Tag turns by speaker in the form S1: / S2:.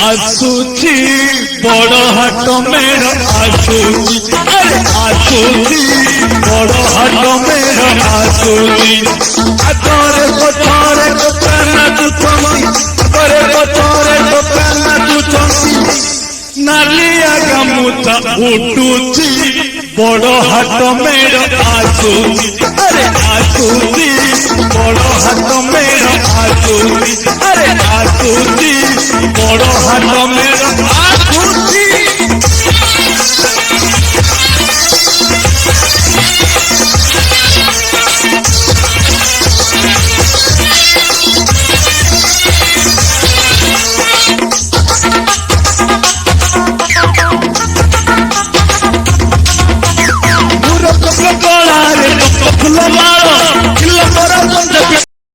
S1: आसुची बड़ हाट मेरा आसुची अरे आसुची बड़ हाट मेरा आसुची अतरे पथरे कोकाना दुचमी अतरे पथरे कोकाना दुचमी नालिया गामुचा उठुची बड़ हाट मेरा आसुची अरे आसुची बड़ हाट